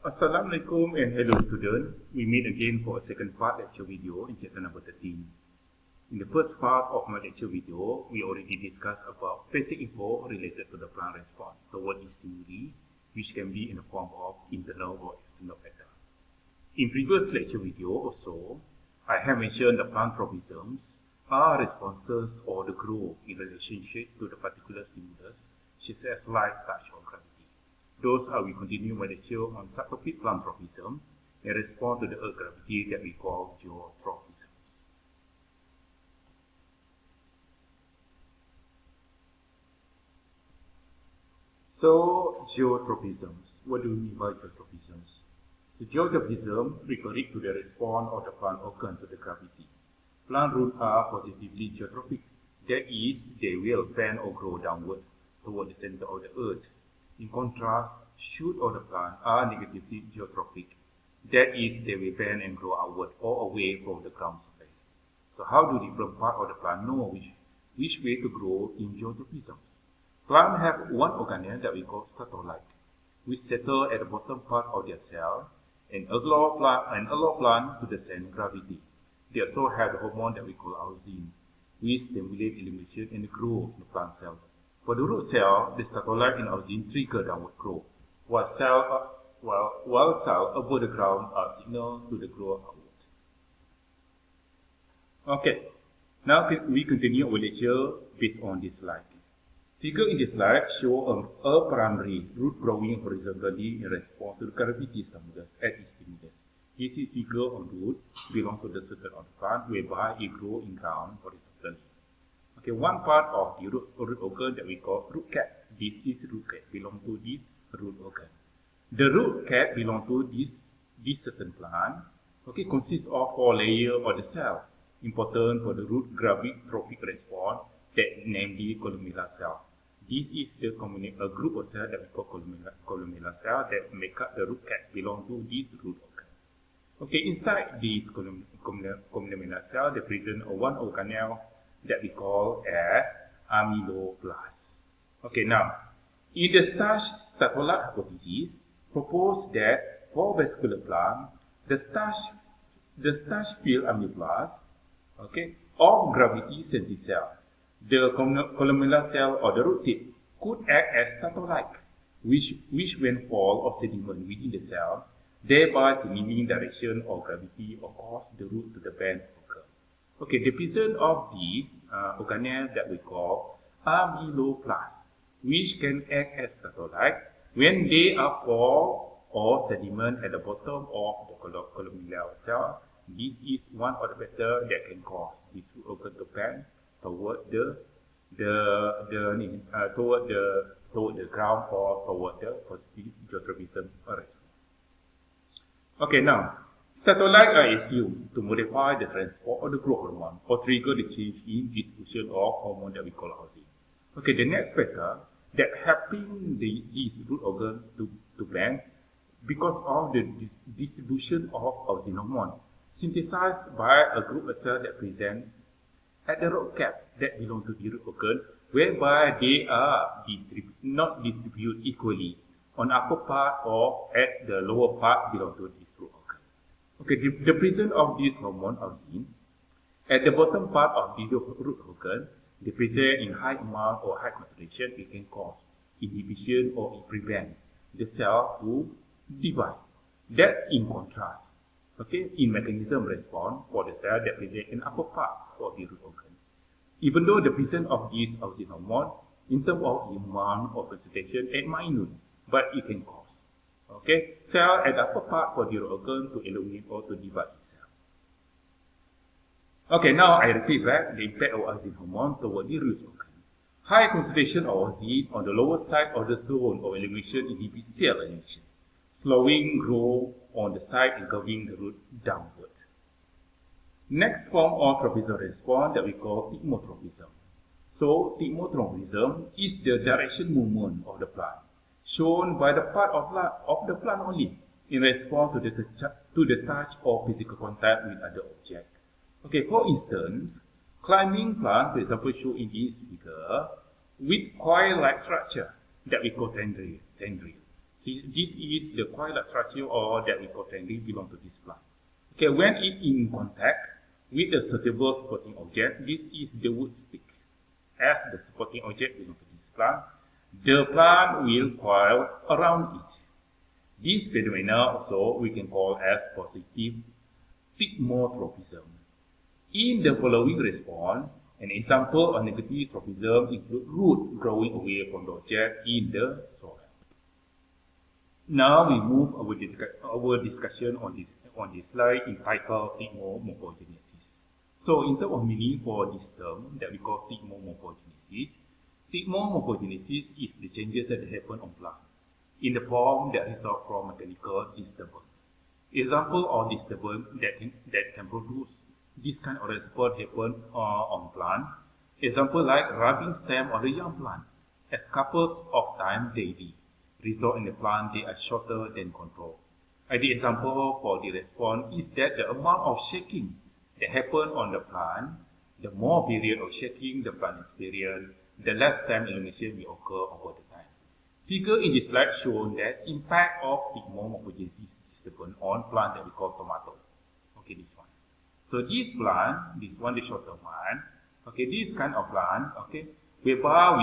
Assalamualaikum and hello students. We meet again for a second part lecture video in chapter number 13. In the first part of my lecture video, we already discussed about basic info related to the plant response toward the stimuli, which can be in the form of internal or external factor. In previous lecture video also, I have mentioned the plant tropisms are responses or the growth in relationship to the particular stimulus, such as light, touch, or gravity. Those are we continue my lecture on subtopic plant tropism and respond to the earth gravity that we call geotropism. So, geotropisms. What do we mean by geotropisms? The geotropism refers to the response of the plant organ to the gravity. Plant roots are positively geotropic. That is, they will bend or grow downward toward the center of the earth. In contrast, shoots of the plant are negatively geotropic. That is, they will bend and grow outward or away from the ground surface. So how do different parts of the plant know which way to grow in geotropism? Plants have one organelle that we call statolite, which settle at the bottom part of their cell and allow plant to descend gravity. They also have the hormone that we call auxin, which stimulate elimination and growth in the plant cell. For the root cell, the statolite and auxin trigger downward growth, while cells above the ground are signal to the growth outward. Okay, now we continue our lecture based on this slide. Figure in this slide show a primary root growing horizontally in response to the gravity stimulus at its stimulus. This is figure of root belong to the circle of the plant whereby it grows in ground horizontally. Okay, one part of the root organ that we call root cap. This is root cap, belong to this root organ. The root cap belong to this certain plant. Okay, consists of 4 layers of the cell, important for the root gravitropic response, that namely columella cell. This is the a group of cells that we call columella cell that make up the root cap, belong to this root organ. Okay, inside this columella cell, there present one organelle that we call as amyloblast. Okay, now, in the starch statolite hypothesis, propose that for vascular plant, the starch field amyloblast, okay, of gravity sensitive cell, the columella cell or the root tip could act as statolite, which when fall or sediment within the cell, thereby signaling direction of gravity or cause the root to the bend. Okay, the presence of these organelles that we call amyloblast, which can act as statolite when they are fall or sediment at the bottom of the columella cell. This is one of the factors that can cause this organ to bend toward the ground or toward the positive geotropism response. Okay, now. Statolite are assumed to modify the transport of the growth hormone or trigger the change in distribution of hormone that we call auxin. Okay, the next factor that helping these root organ to bend because of the distribution of auxin hormone synthesized by a group of cells that present at the root cap that belong to the root organ, whereby they are not distributed equally on upper part or at the lower part belong to this root organ. Okay, the presence of this hormone auxin at the bottom part of the root organ, the present in high amount or high concentration, it can cause inhibition or it prevent the cell to divide. That in contrast, okay, in mechanism response for the cell that present in upper part of the root organ. Even though the presence of this auxin hormone in terms of amount or concentration is minute, but it can cause. Okay, cell at the upper part for the root organ to elongate or to divide itself. Okay, now I repeat back the impact of auxin hormone toward the root organ. High concentration of auxin on the lower side of the zone of elongation inhibits cell elongation, slowing growth on the side and curving the root downward. Next form of tropism response that we call thigmotropism. So, thigmotropism is the direction movement of the plant, shown by the part of the plant only in response to the touch or physical contact with other objects. Okay, for instance, climbing plant, for example, shown in this figure, with coil-like structure that we call tendril. See, this is the coiled structure or that we call triangle belong to this plant. Okay, when it in contact with the suitable supporting object, this is the wood stick. As the supporting object belong to this plant, the plant will coil around it. This phenomena also we can call as positive thigmotropism. In the following response, an example of negative tropism includes root growing away from the object in the soil. Now we move our discussion on this slide entitled thigmomorphogenesis. So in terms of meaning for this term that we call thigmomorphogenesis is the changes that happen on plant in the form that result from mechanical disturbance. Example of disturbance that can produce this kind of response happen on plant. Example like rubbing stem on the young plant as couple of times daily. Result in the plant they are shorter than control. The example for the response is that the amount of shaking that happen on the plant, the more period of shaking the plant experience, the less time elimination will occur over the time. Figure in this slide shown that impact of thigmomorphogenesis disturbance on plant that we call tomato. Okay, this one. So this plant, this one, the shorter one, okay, this kind of plant, okay, whereby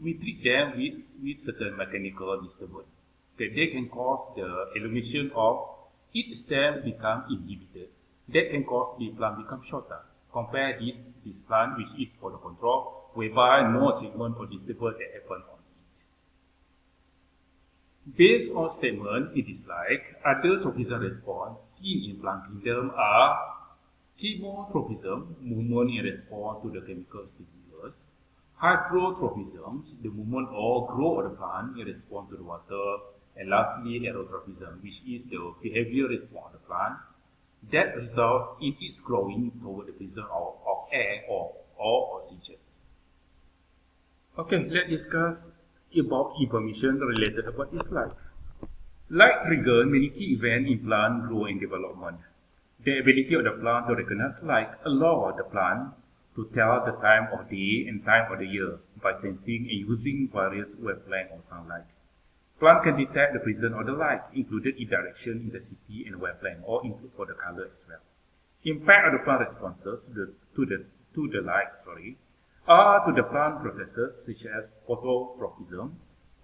we treat them with certain mechanical disturbance. Okay, they can cause the elimination of its stem become inhibited. That can cause the plant become shorter. Compare this plant which is for the control, whereby no treatment or disturbance that happen on it. Based on statement it is like other tropism response seen in plant kingdom are chemotropism, movement in response to the chemical stimulus. Hydrotropism, the movement or growth of the plant in response to the water. And lastly, aerotropism, which is the behavior response of the plant that results in its growing toward the presence of air or oxygen. Okay, let's discuss about information related about this slide. Light triggers many key events in plant growth and development. The ability of the plant to recognize light allows the plant to tell the time of day and time of the year by sensing and using various wavelengths of sunlight. Plant can detect the presence of the light, included in direction, intensity, and wavelength, or include for the color as well. Impact of the plant responses to the light, are to the plant processes such as phototropism,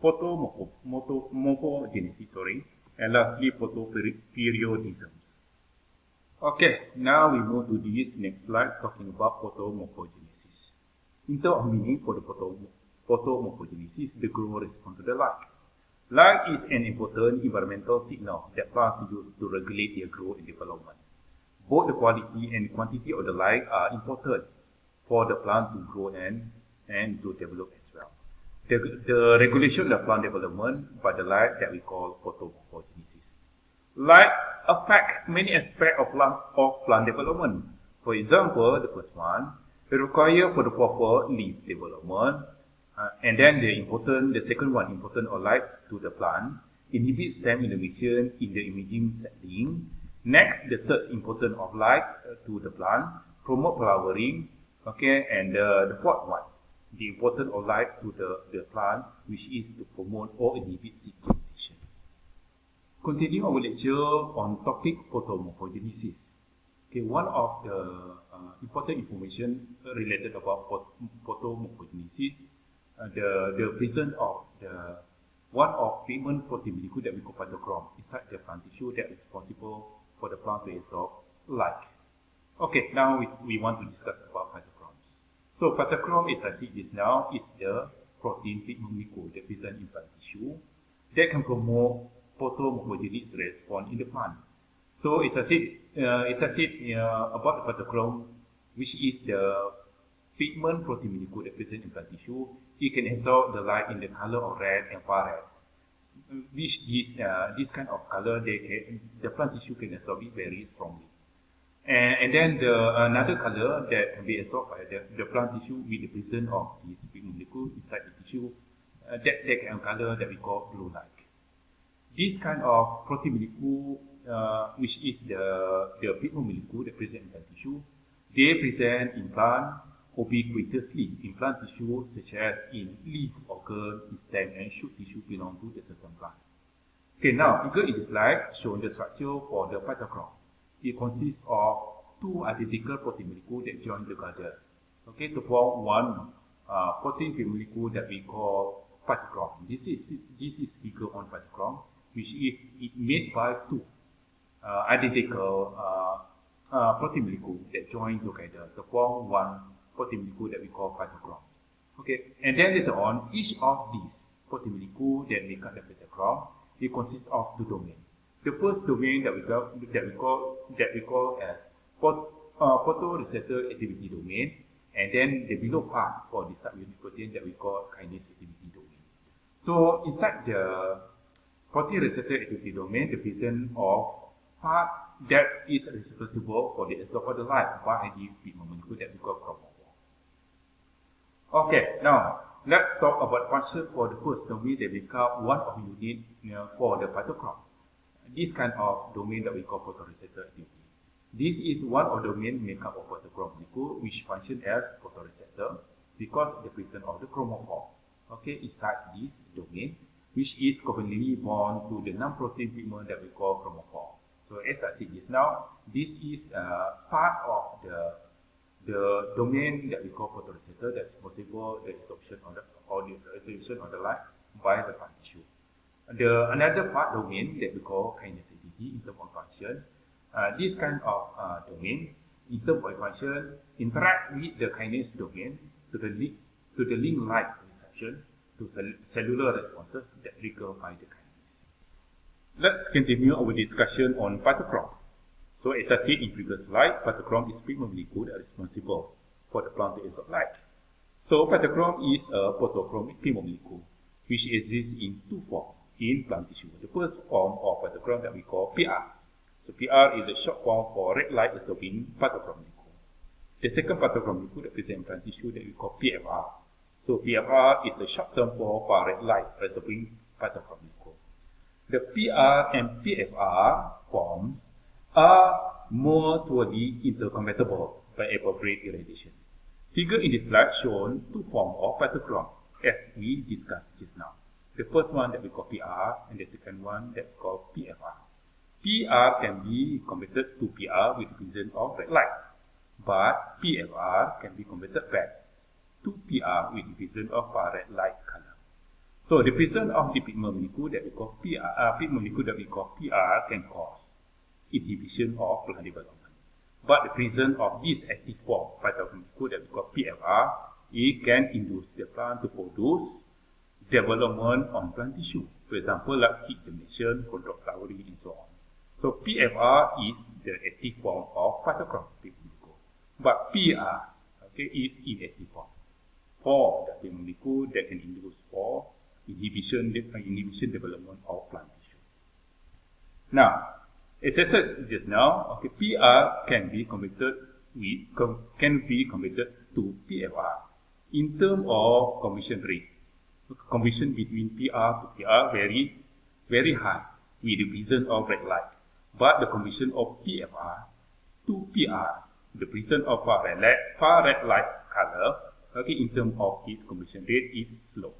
photomorphogenesis, and lastly photoperiodism. Okay, now we move to this next slide talking about photomorphogenesis. In terms of meaning for the photomorphogenesis, the growth response to the light. Light is an important environmental signal that plants use to regulate their growth and development. Both the quality and quantity of the light are important for the plant to grow and to develop as well. The regulation of the plant development by the light that we call photomorphogenesis. Light affect many aspects of plant development. For example, the first one, it requires for the proper leaf development. And then the second one, important of light to the plant, inhibit stem inhibition in the imaging setting. Next, the third important of light to the plant, promote flowering. Okay, and the fourth one, the importance of light to the plant, which is to promote or inhibit seed germination. Continue our lecture on topic photomorphogenesis. Okay, one of the important information related about photomorphogenesis, the presence of one of pigment protein molecule that we call phytochrome inside the plant tissue that is responsible for the plant to absorb light. Okay, now we want to discuss about phytochromes. So phytochrome, as I said just now, is the protein pigment molecule that present in plant tissue that can promote photomorphogenesis response in the plant. So as I said about the phytochrome, which is the pigment protein molecule that present in plant tissue, it can absorb the light in the color of red and far red. Which this kind of color, the plant tissue can absorb it very strongly. And then another color that can be absorbed by the plant tissue with the presence of this pigment molecule inside the tissue, that can color that we call blue light. This kind of protein molecule, which is the pigment molecule that present in plant tissue, they present in plant ubiquitously in plant tissue such as in leaf, organ, stem, and shoot tissue belong to the certain plant. Okay, now figure in the slide showing the structure for the phytochrome. It consists of two identical protein molecules that join together, okay, to form one protein molecule that we call phytochrome. This is figure on phytochrome, which is made by two identical protein molecule that join together to form one protein molecule that we call phytochrome. Okay, and then later on, each of these protein molecule that make up the phytochrome, it consists of two domains. The first domain that we call as photoreceptor activity domain, and then the below part for the subunit protein that we call kinase activity domain. So inside the photoreceptor activity domain, the presence of part that is responsible for the absorption of the light by the pigment molecule that we call chromophore. Okay, now let's talk about function for the first domain that become one of unit for the phytochrome. This kind of domain that we call photoreceptor activity. This is one of the domain makeup of phytochrome molecule which function as photoreceptor because of the presence of the chromophore. Okay, inside this domain, which is covalently bound to the non-protein pigment that we call chromophore. So as I said just now, this is part of the domain that we call photoreceptor that's possible the absorption of the light by the plant tissue. Another part domain that we call kinase activity in terms of function. This kind of domain in terms of function interact with the kinase domain to the link light reception to cellular responses that triggered by the kinase. Let's continue our discussion on phytochrome. So as I said in previous slide, phytochrome is pigment molecule that is responsible for the plant to absorb light. So phytochrome is a photochromic pigment molecule which exists in two forms in plant tissue. The first form of phytochrome that we call PR. So PR is the short form for red light absorbing phytochrome molecule. The second phytochrome molecule that presents in plant tissue that we call PFR. So PFR is the short term for far red light absorbing phytochrome molecule. The PR and PFR forms are more totally intercompatible by appropriate irradiation. Figure in this slide shown two forms of phytochrome as we discussed just now. The first one that we call PR and the second one that we call PFR. PR can be converted to PR with the presence of red light, but PFR can be converted back to PR with the presence of far red light color. So the presence of the pigment molecule that we call PR can cause inhibition of plant development. But the presence of this active form phytochrome molecule that we call PFR, it can induce the plant to produce development on plant tissue. For example, like seed germination, control flowering, and so on. So PFR is the active form of phytochrome molecule, but PR, okay, is inactive form for the pigment molecule that can induce for inhibition development of plant tissue. Now, as I said just now, okay, PR can be converted to PFR in terms of conversion rate. Conversion between PR to PR very high with the presence of red light. But the conversion of PFR to PR, the presence of far red light color, okay, in terms of its conversion rate is slow.